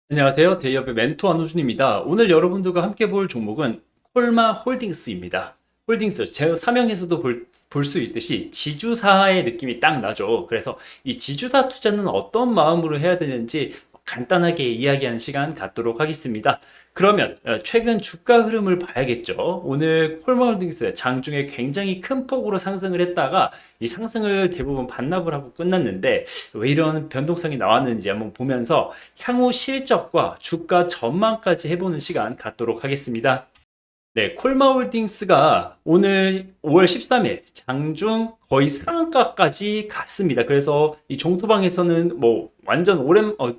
안녕하세요. 대기업의 멘토 안호준입니다. 오늘 여러분들과 함께 볼 종목은 콜마 홀딩스입니다. 홀딩스, 제 사명에서도 볼 수 있듯이 지주사의 느낌이 딱 나죠. 그래서 이 지주사 투자는 어떤 마음으로 해야 되는지 간단하게 이야기하는 시간 갖도록 하겠습니다. 그러면 최근 주가 흐름을 봐야겠죠. 오늘 콜마홀딩스 장중에 굉장히 큰 폭으로 상승을 했다가 이 상승을 대부분 반납을 하고 끝났는데 왜 이런 변동성이 나왔는지 한번 보면서 향후 실적과 주가 전망까지 해보는 시간 갖도록 하겠습니다. 네, 콜마홀딩스가 오늘 5월 13일 장중 거의 상한가까지 갔습니다. 그래서 이 종토방에서는 뭐 완전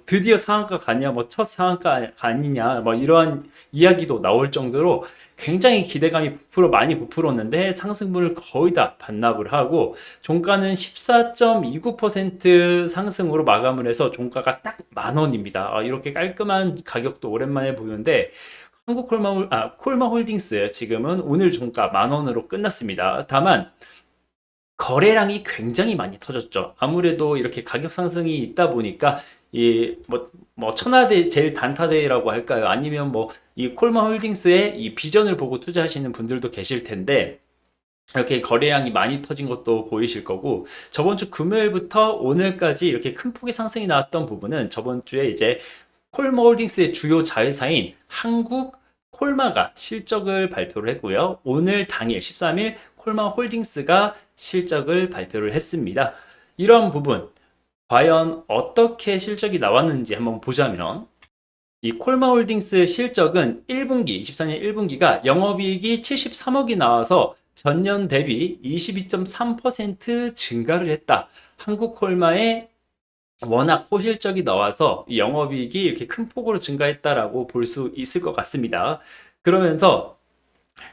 드디어 상한가 가냐, 뭐 첫 상한가 아니냐, 뭐 이러한 이야기도 나올 정도로 굉장히 기대감이 많이 부풀었는데 상승분을 거의 다 반납을 하고 종가는 14.29% 상승으로 마감을 해서 종가가 딱 10,000원입니다. 이렇게 깔끔한 가격도 오랜만에 보는데 콜마홀딩스 지금은 오늘 종가 10,000원으로 끝났습니다. 다만 거래량이 굉장히 많이 터졌죠. 아무래도 이렇게 가격 상승이 있다 보니까 천하대 제일 단타대라고 할까요? 아니면 이 콜마홀딩스의 이 비전을 보고 투자하시는 분들도 계실 텐데 이렇게 거래량이 많이 터진 것도 보이실 거고 저번 주 금요일부터 오늘까지 이렇게 큰 폭의 상승이 나왔던 부분은 저번 주에 이제 콜마홀딩스의 주요 자회사인 한국 콜마가 실적을 발표를 했고요. 오늘 당일 13일 콜마홀딩스가 실적을 발표를 했습니다. 이런 부분 과연 어떻게 실적이 나왔는지 한번 보자면 이 콜마홀딩스 실적은 1분기 24년 1분기가 영업이익이 73억이 나와서 전년 대비 22.3% 증가를 했다. 한국콜마의 워낙 호실적이 나와서 영업이익이 이렇게 큰 폭으로 증가했다라고 볼 수 있을 것 같습니다. 그러면서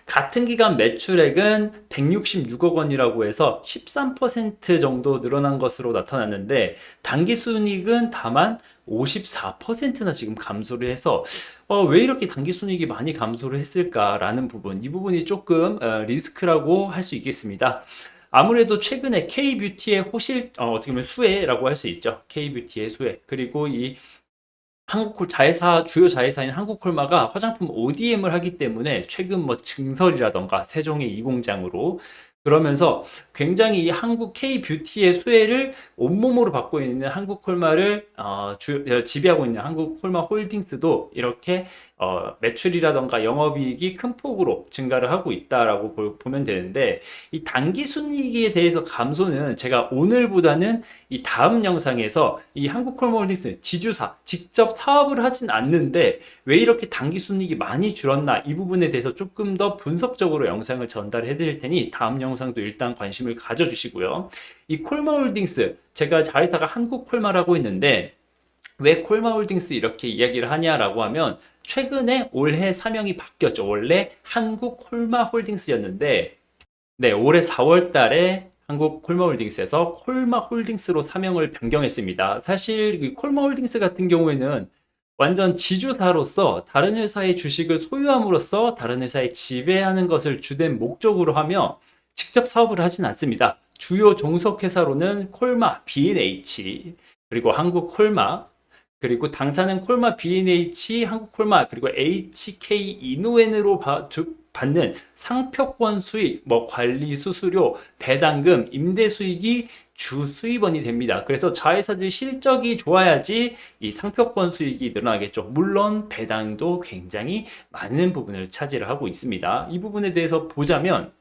같은 기간 매출액은 166억 원이라고 해서 13% 정도 늘어난 것으로 나타났는데 단기순이익은 다만 54%나 지금 감소를 해서 왜 이렇게 단기순이익이 많이 감소를 했을까라는 부분, 이 부분이 조금 리스크라고 할 수 있겠습니다. 아무래도 최근에 K뷰티의 어떻게 보면 수혜라고 할 수 있죠. K뷰티의 수혜. 그리고 이 주요 자회사인 한국콜마가 화장품 ODM을 하기 때문에 최근 증설이라던가 세종의 이공장으로 그러면서 굉장히 이 한국 K뷰티의 수혜를 온몸으로 받고 있는 한국콜마를 지배하고 있는 한국콜마 홀딩스도 이렇게 매출이라던가 영업이익이 큰 폭으로 증가를 하고 있다라고 보면 되는데 이 단기순이익에 대해서 감소는 제가 오늘보다는 이 다음 영상에서 이 한국콜마홀딩스 지주사 직접 사업을 하진 않는데 왜 이렇게 단기순이익이 많이 줄었나 이 부분에 대해서 조금 더 분석적으로 영상을 전달해 드릴 테니 다음 영상도 일단 관심을 가져주시고요. 이 콜마홀딩스 제가 자회사가 한국콜마라고 했는데 왜 콜마홀딩스 이렇게 이야기를 하냐라고 하면 최근에 올해 사명이 바뀌었죠. 원래 한국콜마홀딩스였는데 네, 올해 4월 달에 한국 콜마홀딩스에서 콜마홀딩스로 사명을 변경했습니다. 사실 이 콜마홀딩스 같은 경우에는 완전 지주사로서 다른 회사의 주식을 소유함으로써 다른 회사에 지배하는 것을 주된 목적으로 하며 직접 사업을 하진 않습니다. 주요 종속회사로는 콜마, B&H, 그리고 한국 콜마, 그리고 당사는 콜마 B&H, 한국 콜마, 그리고 HK 이노엔으로 받는 상표권 수익, 관리 수수료, 배당금, 임대 수익이 주 수입원이 됩니다. 그래서 자회사들 실적이 좋아야지 이 상표권 수익이 늘어나겠죠. 물론 배당도 굉장히 많은 부분을 차지를 하고 있습니다. 이 부분에 대해서 보자면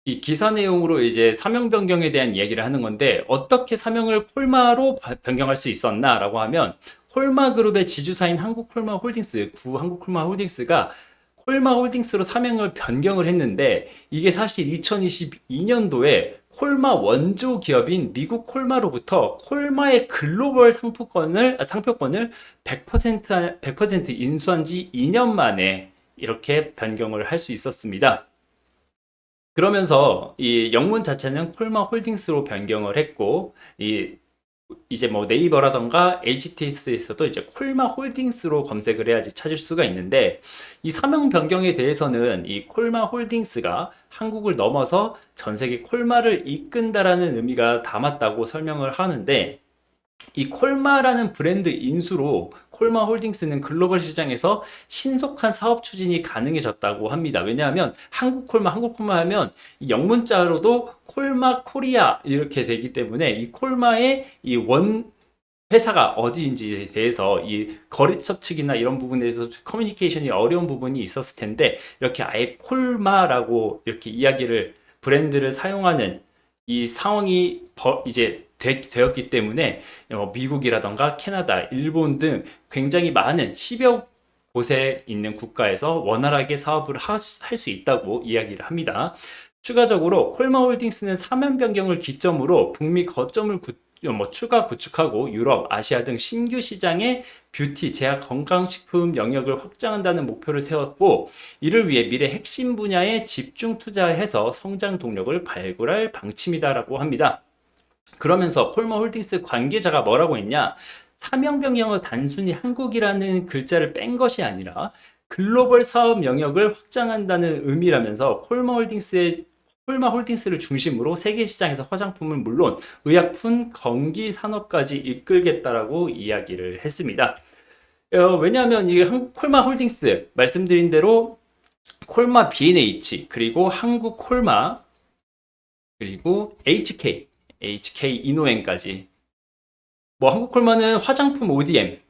이 기사 내용으로 이제 사명 변경에 대한 이야기를 하는 건데 어떻게 사명을 콜마로 변경할 수 있었나라고 하면 콜마 그룹의 지주사인 한국콜마 홀딩스, 구 한국콜마 홀딩스가 콜마 홀딩스로 사명을 변경을 했는데 이게 사실 2022년도에 콜마 원조 기업인 미국 콜마로부터 콜마의 글로벌 상표권을 100% 인수한 지 2년 만에 이렇게 변경을 할 수 있었습니다. 그러면서 이 영문 자체는 콜마 홀딩스로 변경을 했고 이제 네이버라던가 HTS에서도 이제 콜마 홀딩스로 검색을 해야지 찾을 수가 있는데 이 사명 변경에 대해서는 이 콜마 홀딩스가 한국을 넘어서 전 세계 콜마를 이끈다라는 의미가 담았다고 설명을 하는데 이 콜마라는 브랜드 인수로 콜마 홀딩스는 글로벌 시장에서 신속한 사업 추진이 가능해졌다고 합니다. 왜냐하면 한국 콜마 하면 이 영문자로도 콜마 코리아 이렇게 되기 때문에 이 콜마의 이 원 회사가 어디인지에 대해서 이 거래처 측이나 이런 부분에 대해서 커뮤니케이션이 어려운 부분이 있었을 텐데, 이렇게 아예 콜마라고 이렇게 이야기를 브랜드를 사용하는 이 상황이 이제 되었기 때문에 미국이라던가 캐나다, 일본 등 굉장히 많은 10여 곳에 있는 국가에서 원활하게 사업을 할 수 있다고 이야기를 합니다. 추가적으로 콜마홀딩스는 사면 변경을 기점으로 북미 거점을 추가 구축하고 유럽, 아시아 등 신규 시장의 뷰티, 제약, 건강식품 영역을 확장한다는 목표를 세웠고, 이를 위해 미래 핵심 분야에 집중 투자해서 성장 동력을 발굴할 방침이다라고 합니다. 그러면서 콜마홀딩스 관계자가 뭐라고 했냐? 사명 변경은 단순히 한국이라는 글자를 뺀 것이 아니라 글로벌 사업 영역을 확장한다는 의미라면서 콜마홀딩스를 중심으로 세계 시장에서 화장품은 물론 의약품, 건기 산업까지 이끌겠다라고 이야기를 했습니다. 왜냐하면 이 콜마홀딩스 말씀드린 대로 콜마 B&H 그리고 한국 콜마 그리고 HK 이노엔까지, 한국 콜마는 화장품 ODM,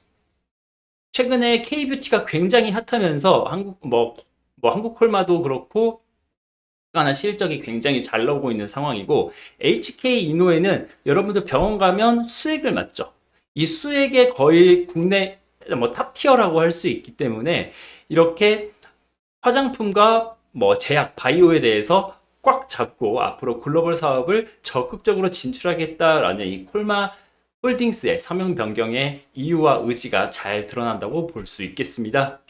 최근에 K뷰티가 굉장히 핫하면서 한국 콜마도 그렇고 하나 실적이 굉장히 잘 나오고 있는 상황이고, HK 이노에는 여러분들 병원 가면 수액을 맞죠. 이 수액에 거의 국내 탑티어라고 할 수 있기 때문에 이렇게 화장품과 제약, 바이오에 대해서 꽉 잡고 앞으로 글로벌 사업을 적극적으로 진출하겠다라는 이 콜마 홀딩스의 사명 변경의 이유와 의지가 잘 드러난다고 볼 수 있겠습니다.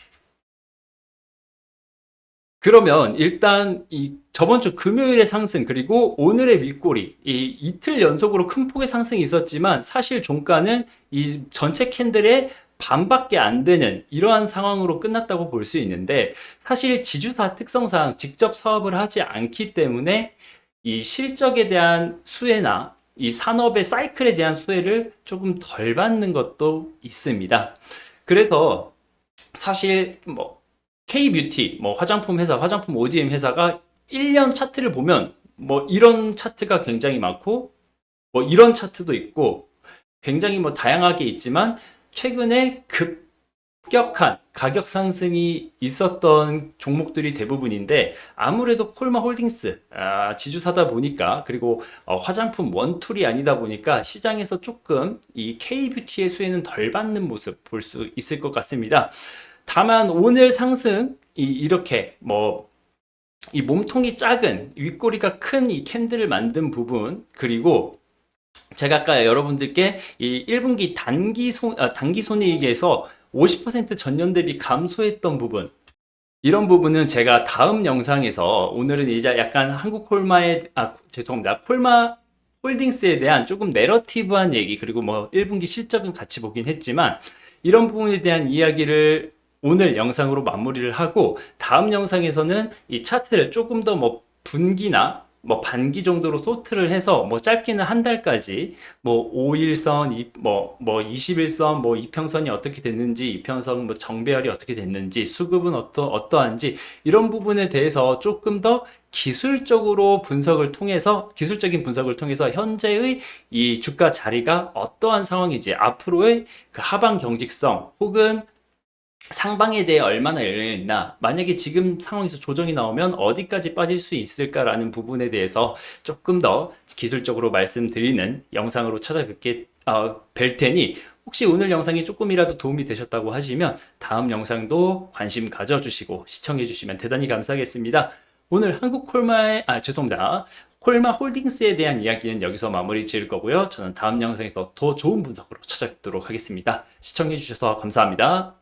그러면 일단 이 저번 주 금요일의 상승 그리고 오늘의 윗꼬리, 이 이틀 연속으로 큰 폭의 상승이 있었지만 사실 종가는 이 전체 캔들의 반밖에 안 되는 이러한 상황으로 끝났다고 볼 수 있는데, 사실 지주사 특성상 직접 사업을 하지 않기 때문에 이 실적에 대한 수혜나 이 산업의 사이클에 대한 수혜를 조금 덜 받는 것도 있습니다. 그래서 사실 K뷰티, 화장품 회사, 화장품 ODM 회사가 1년 차트를 보면 이런 차트가 굉장히 많고 이런 차트도 있고 굉장히 다양하게 있지만, 최근에 급격한 가격 상승이 있었던 종목들이 대부분인데, 아무래도 콜마 홀딩스 지주사다 보니까, 그리고 화장품 원툴이 아니다 보니까 시장에서 조금 이 K뷰티의 수혜는 덜 받는 모습 볼 수 있을 것 같습니다. 다만 오늘 상승 이렇게 이 몸통이 작은 윗꼬리가 큰 이 캔들을 만든 부분, 그리고 제가 아까 여러분들께 이 1분기 단기 손익에서 50% 전년 대비 감소했던 부분, 이런 부분은 제가 다음 영상에서, 오늘은 이제 약간 한국 콜마 홀딩스에 대한 조금 내러티브한 얘기, 그리고 1분기 실적은 같이 보긴 했지만 이런 부분에 대한 이야기를 오늘 영상으로 마무리를 하고, 다음 영상에서는 이 차트를 조금 더 분기나 반기 정도로 소트를 해서 짧게는 한 달까지 5일선, 21선, 이평선이 어떻게 됐는지, 이평선 정배열이 어떻게 됐는지, 수급은 어떠한지, 이런 부분에 대해서 조금 더 기술적인 분석을 통해서 현재의 이 주가 자리가 어떠한 상황인지, 앞으로의 그 하방 경직성 혹은 상방에 대해 얼마나 열려있나, 만약에 지금 상황에서 조정이 나오면 어디까지 빠질 수 있을까라는 부분에 대해서 조금 더 기술적으로 말씀드리는 영상으로 뵐 테니, 혹시 오늘 영상이 조금이라도 도움이 되셨다고 하시면 다음 영상도 관심 가져주시고 시청해 주시면 대단히 감사하겠습니다. 오늘 콜마 홀딩스에 대한 이야기는 여기서 마무리 지을 거고요. 저는 다음 영상에서 더 좋은 분석으로 찾아뵙도록 하겠습니다. 시청해 주셔서 감사합니다.